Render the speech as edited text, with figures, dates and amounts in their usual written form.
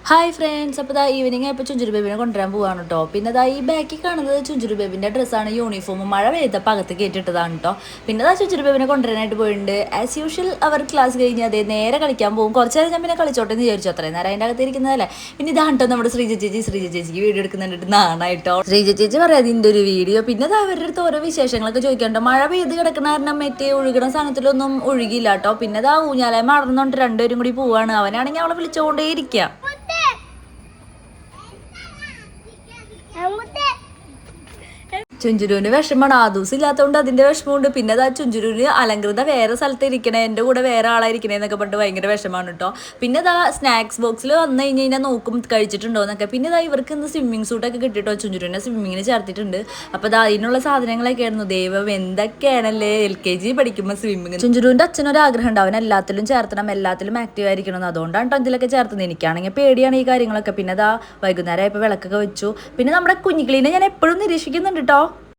Hi friends, അപ്പോൾ evening ആയപ്പോൾ ചുഞ്ചുരു ബേബിനെ കൊണ്ടുവരാൻ പോവാണ് കേട്ടോ. പിന്നെ ഈ ബാക്കിൽ കാണുന്നത് ചുഞ്ചുരു ബേബിൻ്റെ ഡ്രസ്സാണ്, യൂണിഫോം. മഴ പെയ്തപ്പോൾ അകത്ത് കയറ്റിട്ടതാണ് കേട്ടോ. പിന്നെ ചുഞ്ചുരു ബേബിനെ കൊണ്ടുവരാനായിട്ട് പോയിട്ടുണ്ട്. ആസ് യൂഷ്വൽ അവർ ക്ലാസ് കഴിഞ്ഞ് അതേ നേരെ കളിക്കാൻ പോകും. കുറച്ച് നേരം ഞാൻ പിന്നെ കളിച്ചോട്ടെ എന്ന് വിചാരിച്ചു. അത്രയും നേരം അതിൻ്റെ അകത്ത് ഇരിക്കുന്നതല്ലേ. പിന്നെ ഇതാണ് കേട്ടോ നമ്മുടെ ശ്രീജ ചേച്ചിക്ക് വീഡിയോ എടുക്കുന്നുണ്ട് നാണായിട്ടോ. ശ്രീജ ചേച്ചി പറയാം ഇതിൻ്റെ ഒരു വീഡിയോ. പിന്നെ അവരുടെ അടുത്ത് ഓരോ വിശേഷങ്ങളൊക്കെ ചോദിക്കാനുണ്ടോ. മഴ പെയ്ത് കിടക്കുന്ന കാരണം മറ്റേ ഒഴുകണ സാധനത്തിലൊന്നും ഒഴുകിയില്ല കേട്ടോ. പിന്നെ ഊഞ്ഞാലെ മറന്നുകൊണ്ട് രണ്ടുപേരും കൂടി പോവാണ്. അവനാണെങ്കിൽ അവളെ വിളിച്ചുകൊണ്ടേ ഇരിക്കുക. ചുഞ്ചുരുവിന് വിഷമമാണ്, ആ ദിവസം ഇല്ലാത്തതുകൊണ്ട് അതിൻ്റെ വിഷമമുണ്ട്. പിന്നെ ചുഞ്ചുരുവിന് അലങ്കൃത വേറെ സ്ഥലത്ത് ഇരിക്കണേ, എൻ്റെ കൂടെ വേറെ ആളായിരിക്കണേ എന്നൊക്കെ പറഞ്ഞിട്ട് ഭയങ്കര വിഷമമാണ് കേട്ടോ. പിന്നെ സ്നാക്സ് ബോക്സിൽ വന്നു കഴിഞ്ഞാൽ നോക്കും കഴിച്ചിട്ടുണ്ടോ എന്നൊക്കെ. പിന്നെ ഇവർക്ക് ഇന്ന് സ്വിമ്മിങ് സൂട്ടൊക്കെ കിട്ടിയിട്ടോ. ചുഞ്ചുരുവിനെ സ്വിമ്മിങ്ങിന് ചേർത്തിട്ടുണ്ട്. അപ്പോൾ അതിനുള്ള സാധനങ്ങളൊക്കെ ആയിരുന്നു. ദൈവം എന്തൊക്കെയാണല്ലേ LKG പഠിക്കുമ്പോൾ സ്വിമ്മിങ്. ചുഞ്ചുരുവിൻ്റെ അച്ഛനൊരു ആഗ്രഹം ഉണ്ട്, അവൻ എല്ലാത്തിലും ചേർത്തണം, എല്ലാത്തിലും ആക്റ്റീവ് ആയിരിക്കണം എന്ന്. അതുകൊണ്ടാണ് കേട്ടോ ഇതിലൊക്കെ ചേർത്തത്. എനിക്കാണെങ്കിൽ പേടിയാണ് ഈ കാര്യങ്ങളൊക്കെ. പിന്നെ വൈകുന്നേരം ആയപ്പോൾ വിളക്കൊക്കെ വെച്ചു. പിന്നെ നമ്മുടെ കുഞ്ഞിക്കിളീനെ ഞാൻ എപ്പോഴും നിരീക്ഷിക്കുന്നുണ്ട് കേട്ടോ.